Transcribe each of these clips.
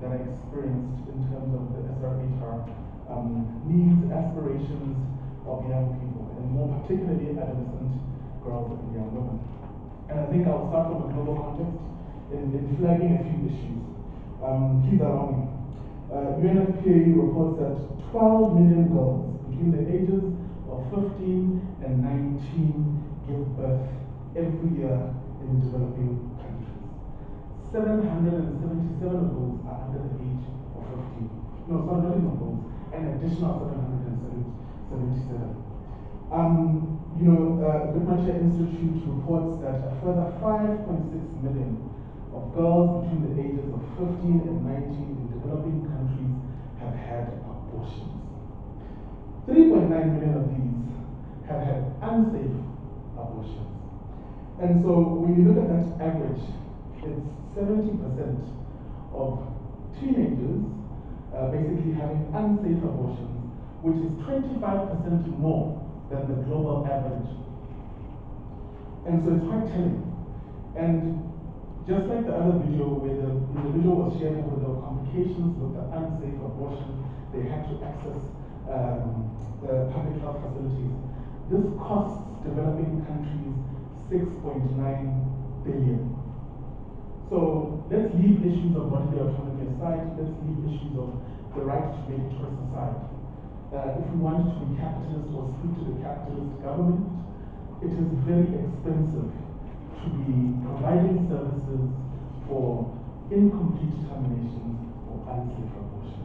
that are experienced in terms of the SRHR needs, aspirations of young people, and more particularly adolescent girls and young women. And I think I'll start from a global context in flagging a few issues. Please allow me. UNFPA reports that 12 million girls between the ages of 15 and 19 give birth every year in developing countries. 777 of those are under the age of 15. No, sorry, not even those, an additional 777. The Barometer Institute reports that a further 5.6 million of girls between the ages of 15 and 19 in developing countries have had abortions. 3.9 million of these have had unsafe abortions. And so when you look at that average, it's 70% of teenagers basically having unsafe abortions, which is 25% more than the global average. And so it's quite telling. And just like the other video where the individual was sharing with the complications with the unsafe abortion, they had to access the public health facilities. This costs developing countries 6.9 billion. So let's leave issues of bodily autonomy aside, let's leave issues of the right to make choice aside. If we want to be capitalist or speak to the capitalist government, it is very expensive to be providing services for incomplete terminations or unsafe abortion.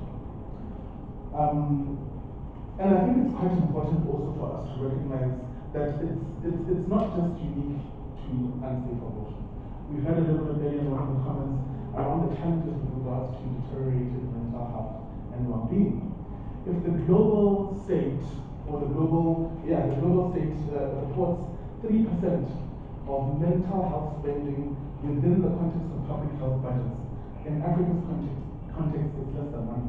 And I think it's quite important also for us to recognize that it's not just unique to unsafe abortion. We heard a little bit earlier in one of the comments around the challenges with regards to deteriorated mental health and well-being. If the global state, or the global state reports 3% of mental health spending within the context of public health budgets, in Africa's context it's less than 1%.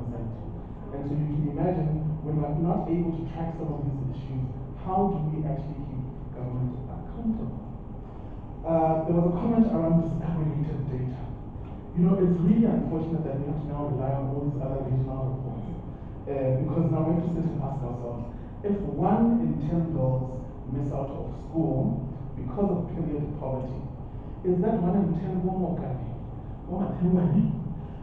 And so you can imagine when we're not able to track some of these issues, how do we actually keep government accountable? There was a comment around disaggregated data. It's really unfortunate that we have to now rely on all these other regional reports. Because now we have to sit and ask ourselves, if 1 in 10 girls miss out of school because of period poverty, is that 1 in 10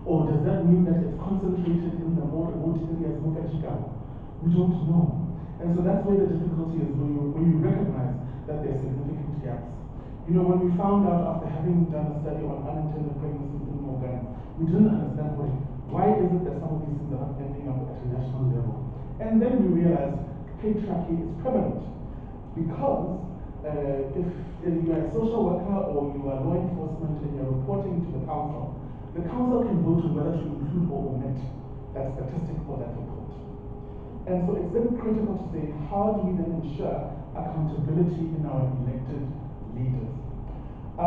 or does that mean that it's concentrated in the more remote areas of Chicago? We don't know. And so that's where the difficulty is when you recognize that there are significant gaps. When we found out after having done a study on unintended pregnancies in Morgan, we didn't understand why is it that some of these things are not ending up at a national level. And then we realized patriarchy is prevalent. Because if you are a social worker or you are law enforcement and you're reporting to the council can vote on whether to include or omit that statistic or that report. And so it's very critical to say, how do we then ensure accountability in our elected leaders? A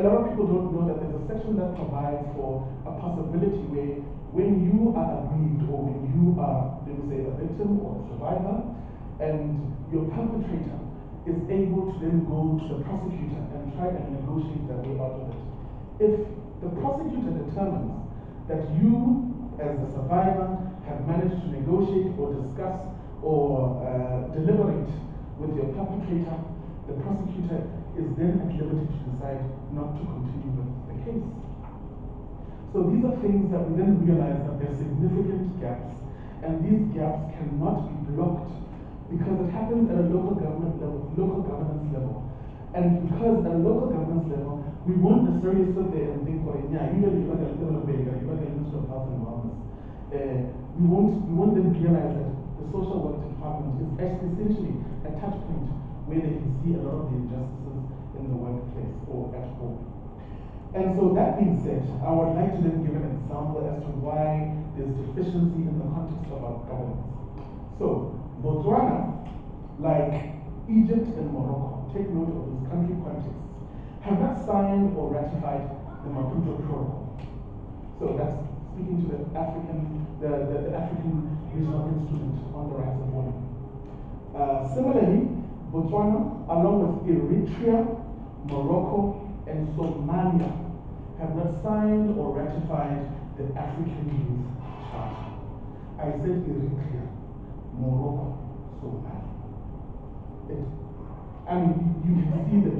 lot of people don't know that there's a section that provides for a possibility where when you are aggrieved or when you are, let me say, a victim or a survivor, and your perpetrator is able to then go to the prosecutor and try and negotiate their way out of it. If the prosecutor determines that you, as the survivor, have managed to negotiate or discuss or deliberate with your perpetrator, the prosecutor is then at liberty to decide not to continue with the case. So these are things that we then realize that there are significant gaps, and these gaps cannot be blocked because it happens at a local government level, local governance level. And because at a local governance level, we won't necessarily sit there and think, usually you like a little bit, you like a Minister of Health and Wellness. We won't then realize that the social work department is essentially a touch point where they can see a lot of the injustices in the workplace or at home. And so that being said, I would like to then give an example as to why there's deficiency in the context of our governance. So, Botswana, like Egypt and Morocco, take note of these country contexts, have not signed or ratified the Maputo Protocol. So that's speaking to the African Regional Instrument on the Rights of Women. Similarly, Botswana, along with Eritrea, Morocco, and Somalia, have not signed or ratified the African Youth Charter. I said Eritrea, Morocco, Somalia. I mean, you can see that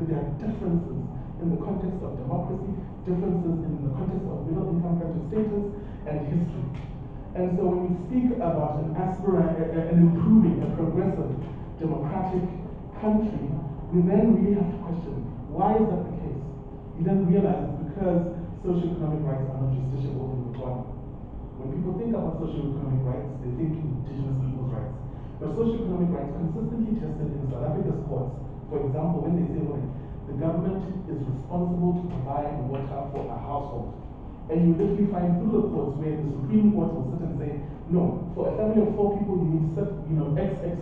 there are differences in the context of democracy, differences in the context of middle income country status and history. And so when we speak about an improving, a progressive, democratic country, we then really have to question, why is that the case? You then realize it's because socioeconomic rights are not justiciable in Botswana. When people think about socioeconomic rights, they think indigenous people's rights. But socioeconomic rights consistently tested in South Africa's courts, for example, when they say, well, the government is responsible to provide water for a household. And you literally find through the courts where the Supreme Court will sit and say, no, for a family of 4 people, you need X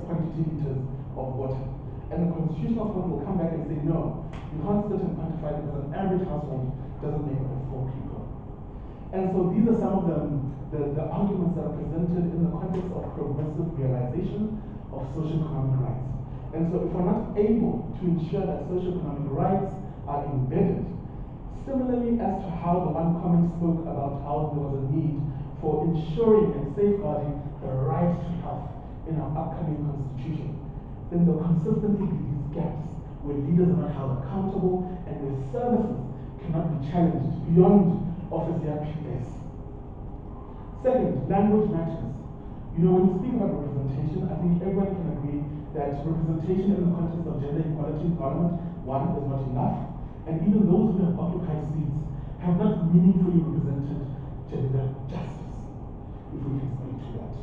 quantity liters of water. And the Constitutional Court will come back and say, no, you can't sit and quantify because an average household doesn't make up of 4 people. And so these are some of the arguments that are presented in the context of progressive realization of socioeconomic rights. And so if we're not able to ensure that socioeconomic rights are embedded, similarly as to how the one comment spoke about how there was a need for ensuring and safeguarding the right to health in our upcoming constitution, then there will consistently be these gaps where leaders are not held accountable and where services cannot be challenged beyond office PS. Second, language matters. When we speak about representation, I think everyone can agree that representation in the context of gender equality in Parliament, one, is not enough, and even those who have occupied seats have not meaningfully represented gender justice, if we can speak to that.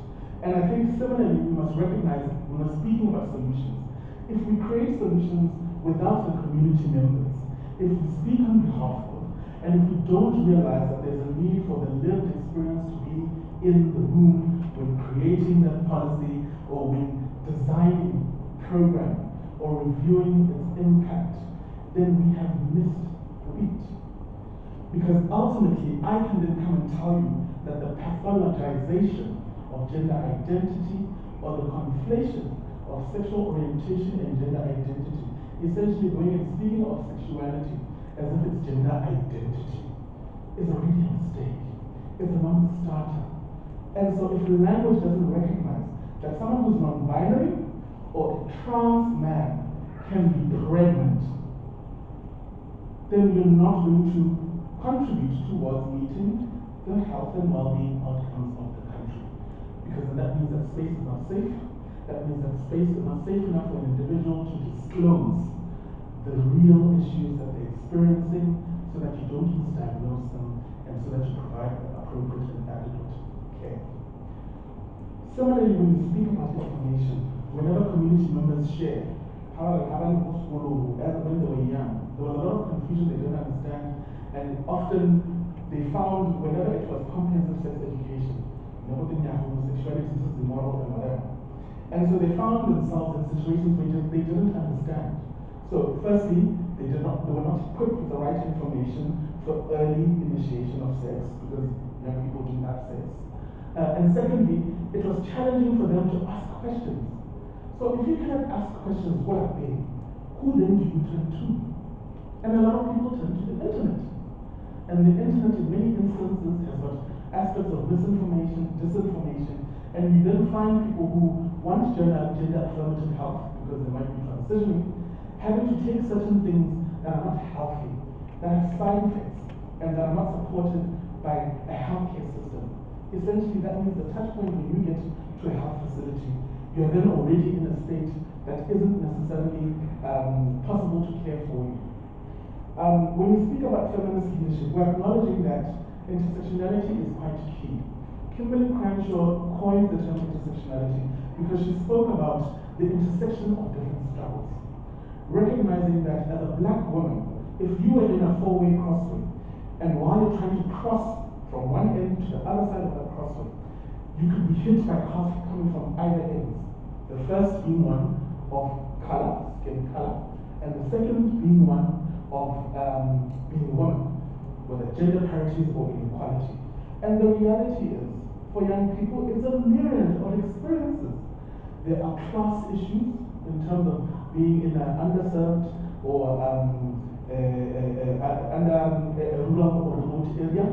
And I think similarly, we must recognize when we're speaking about solutions, if we create solutions without the community members, if we speak on behalf of, and if we don't realize that there's a need for the lived experience to be in the room when creating that policy or when designing program or reviewing its impact, then we have missed the beat. Because ultimately, I can then come and tell you that the pathologization of gender identity or the conflation of sexual orientation and gender identity, essentially going and speaking of sexuality as if it's gender identity, is already a mistake. It's a non-starter. And so if the language doesn't recognize that someone who's non-binary or a trans man can be pregnant, then we're not going to contribute towards meeting the health and well-being outcomes of the country. Because that means that space is not safe. That means that space is not safe enough for an individual to disclose the real issues that they're experiencing so that you don't misdiagnose them and so that you provide appropriate and adequate care. Similarly, when we speak about information, whenever community members share how when they were young, there was a lot of confusion, they didn't understand, and often they found whenever it was comprehensive sex education, homosexuality is immoral and whatever. And so they found themselves in situations where they didn't understand. So firstly, they were not equipped with the right information for early initiation of sex because young people do have sex. And secondly, it was challenging for them to ask questions. So if you cannot ask questions, what are they? Who then do you turn to? And a lot of people turn to the internet. And the internet in many instances has got aspects of misinformation, disinformation, and you then find people who want gender affirmative health because they might be transitioning, having to take certain things that are not healthy, that have side effects, and that are not supported by a healthcare system. Essentially, that means the touch point when you get to a health facility, you're then already in a state that isn't necessarily possible to care for you. When we speak about feminist leadership, we're acknowledging that intersectionality is quite key. Kimberly Crenshaw coined the term intersectionality because she spoke about the intersection of different struggles. Recognizing that as a black woman, if you were in a four-way crossway, and while you're trying to cross from one end to the other side of that crossway, you could be hit by cars coming from either ends. The first being one of color, skin color, and the second being one of being a woman, whether gender parity or inequality. And the reality is, for young people, it's a myriad of experiences. There are class issues in terms of being in an underserved or under a rural or remote area.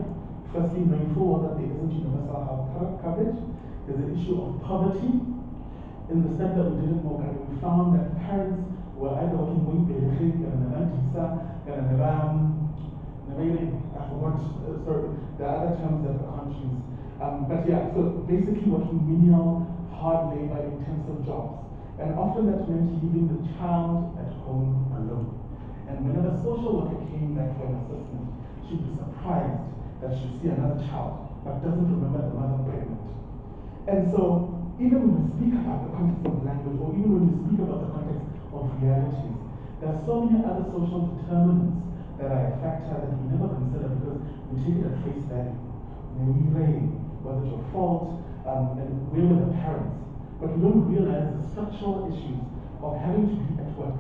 Firstly, knowing full well that there isn't universal health coverage. There's an issue of poverty. In the step that we did in Morgan, we found that parents were either working with I forgot, sorry, the other terms that I can't use. But yeah, so basically working menial, hard labor, intensive jobs. And often that meant leaving the child at home alone. And whenever a social worker came back for an assessment, she'd be surprised that she'd see another child, but doesn't remember the mother pregnant. And so, even when we speak about the context of language, or even when we speak about the context of realities, there are so many other social determinants that are a factor that we never consider because we take it at face value. Maybe rain, was it your fault, and where were the parents? But we don't realize the structural issues of having to be at work.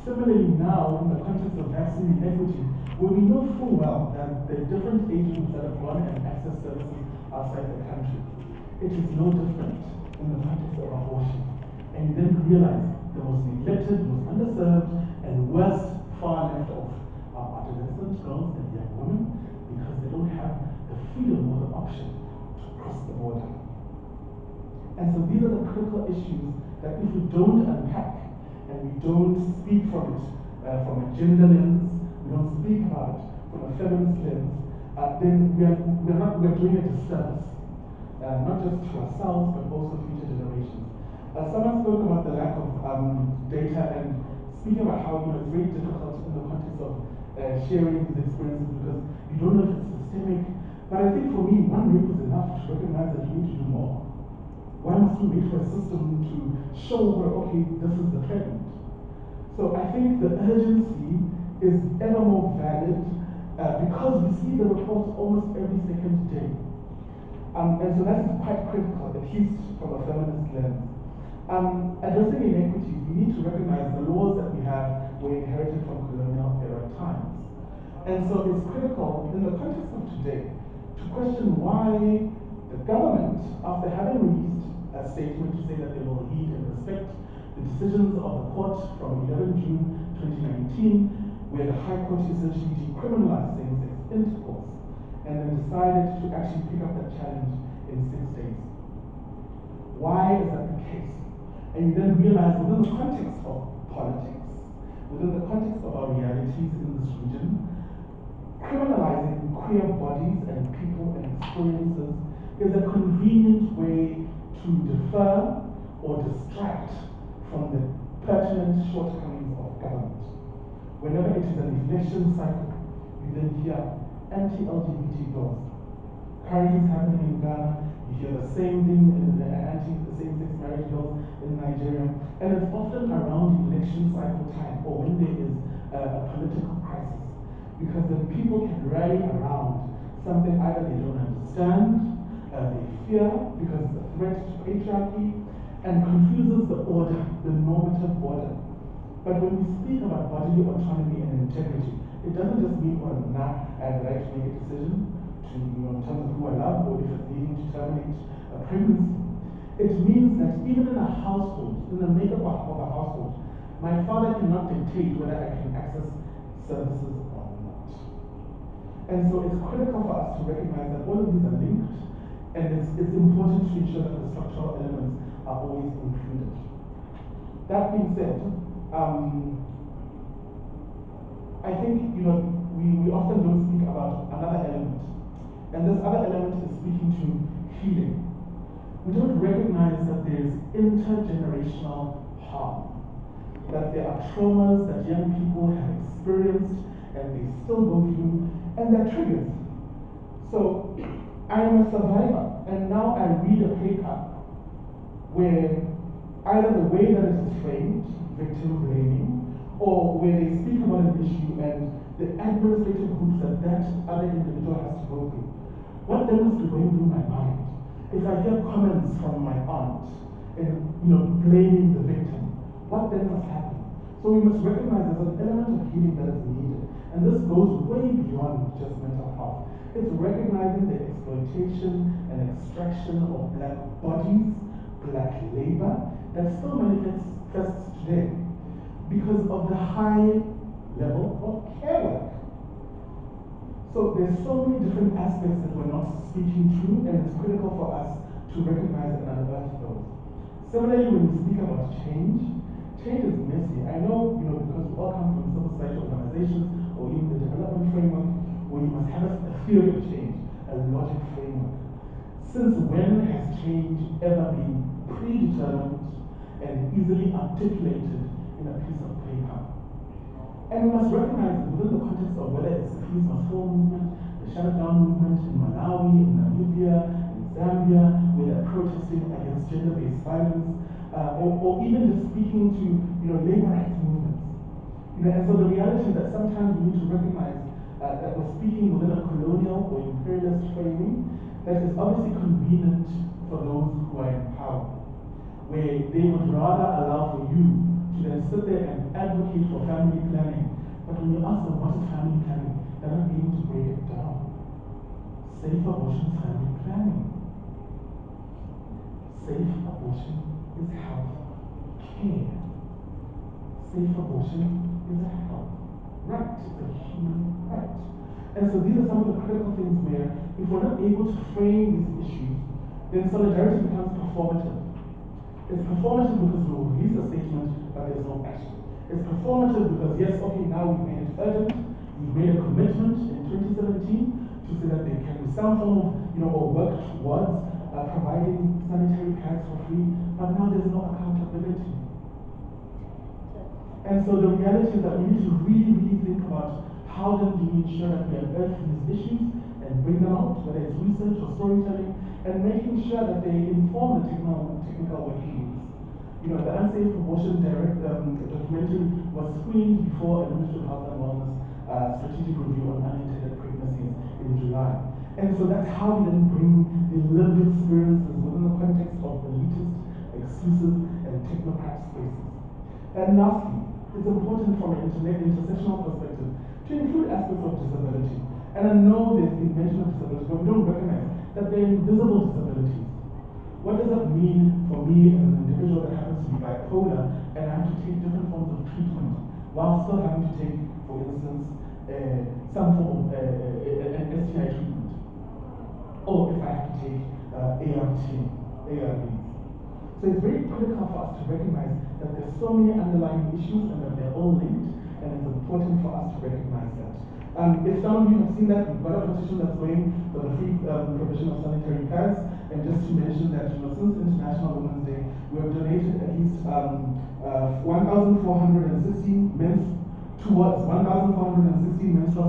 Similarly now, in the context of vaccine inequity, where we know full well that the different age groups that have gone and accessed services outside the country, it is no different in the context of abortion. And you then realize the most neglected, most underserved, and worst far left off are adolescent girls and young women because they don't have the freedom or the option to cross the border. And so these are the critical issues that if we don't unpack and we don't speak from it from a gender lens, we don't speak about it from a feminist lens, then we're doing a disservice, not just to ourselves but also future generations. Someone spoke about the lack of data and speaking about how it's very difficult in the context of sharing these experiences because you don't know if it's systemic. But I think for me, one week is enough to recognize that you need to do more. Why must we wait for a system to show where, okay, this is the trend? So I think the urgency is ever more valid because we see the reports almost every second day. And so that is quite critical, at least from a feminist lens. Addressing inequities, we need to recognize the laws that we have were inherited from colonial era times. And so it's critical in the context of today to question why the government, after having released a statement to say that they will heed and respect the decisions of the court from 11 June 2019, where the High Court essentially decriminalized same-sex intercourse, and then decided to actually pick up that challenge in 6 days. Why is that the case? And you then realize within the context of politics, within the context of our realities in this region, criminalizing queer bodies and people and experiences is a convenient way to defer or distract from the pertinent shortcomings of government. Whenever it is an election cycle, you then hear anti-LGBT laws. Currently it's happening in Ghana, you hear the same thing in the anti-same-sex marriage laws in Nigeria, and it's often around election cycle time or when there is a political crisis. Because then people can rally around something either they don't understand, they fear because it's a threat to patriarchy, and confuses the order, the normative order. But when we speak about bodily autonomy and integrity, it doesn't just mean, well, now I have the right to make a decision to, in terms of who I love or if it's needing to terminate a pregnancy. It means that even in a household, in the makeup of a household, my father cannot dictate whether I can access services or not. And so it's critical for us to recognize that all of these are linked, and it's important to ensure that the structural elements are always included. That being said, I think we often don't speak about another element, and this other element is speaking to healing. We don't recognize that there is intergenerational harm, that there are traumas that young people have experienced and they still go through, and they're triggers. So I am a survivor, and now I read a paper where either the way that it is framed, victim blaming, or where they speak about an issue and the administrative hoops that that other individual has to go through. What then must be going through my mind? If I hear comments from my aunt and blaming the victim, what then must happen? So we must recognize there's an element of healing that is needed. And this goes way beyond just mental health. It's recognizing the exploitation and extraction of black bodies, black labor, that still manifests today because of the high level of care work. So there's so many different aspects that we're not speaking to, and it's critical for us to recognize and unearth those. Similarly, when we speak about change, change is messy. I know, because we all come from civil society organizations or even the development framework, where you must have a theory of change, a logic framework. Since when has change ever been predetermined and easily articulated in a piece of paper? And we must recognize that within the context of whether it's the Please Must Fall movement, the Shutdown movement in Malawi, in Namibia, in Zambia, where they're protesting against gender-based violence, or even just speaking to labor rights movements. And so the reality is that sometimes we need to recognize that we're speaking within a colonial or imperialist framing that is obviously convenient for those who are in power, where they would rather allow for you to then sit there and advocate for family planning. But when you ask them what is family planning, they're not able to break it down. Safe abortion is family planning. Safe abortion is health care. Safe abortion is a health right. It's a human right. And so these are some of the critical things where if we're not able to frame these issues, then solidarity becomes performative. It's performative because we will release a statement, but there's no action. It's performative because, yes, okay, now we've made it urgent. We've made a commitment in 2017 to say that there can be some form of, or work towards providing sanitary pads for free, but now there's no accountability. And so the reality is that we need to really, really think about how then do we ensure that we unearth these issues and bring them out, whether it's research or storytelling, and making sure that they inform the technical working groups. The Unsafe Abortion documentary was screened before a Ministry of Health and Wellness strategic review on unintended pregnancies in July. And so that's how we then bring the lived experiences within the context of elitist, exclusive, and technocrat spaces. And lastly, it's important from an intersectional perspective to include aspects of disability. And I know there's been mention of disability, but we don't recognize that they're invisible disabilities. What does that mean for me as an individual that happens to be bipolar and I have to take different forms of treatment while still having to take, for instance, some form of an STI treatment? Or if I have to take ARVs. So it's very critical for us to recognize that there's so many underlying issues and that they're all linked, and it's important for us to recognize that. If some of you have seen that, we've got a petition that's going for the free provision of sanitary pads. And just to mention that, since International Women's Day, we have donated at least 1,416 menstrual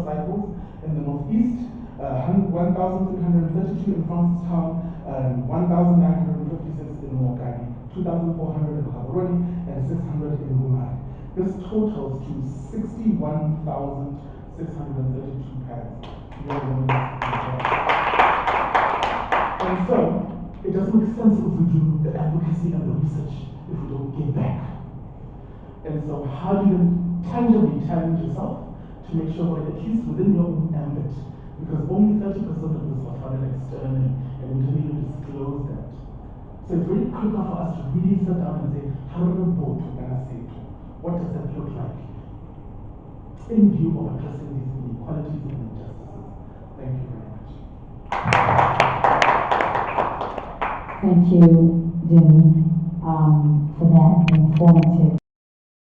cycles in the Northeast, 1,332 in Francistown, 1,956 in Mokani, 2,400 in Gaborone, and 600 in Gumari. This totals to 61,632 pads. And so, it doesn't make sense if we do the advocacy and the research if we don't give back. And so, how do you tangibly challenge yourself to make sure that at least within your own ambit, because only 30% of this was funded externally, and we didn't even disclose that. So it's very critical for us to really sit down and say, how do we vote to say? What does that look like in view of addressing these inequalities and injustices? Thank you very much. Thank you, Demi, for that informative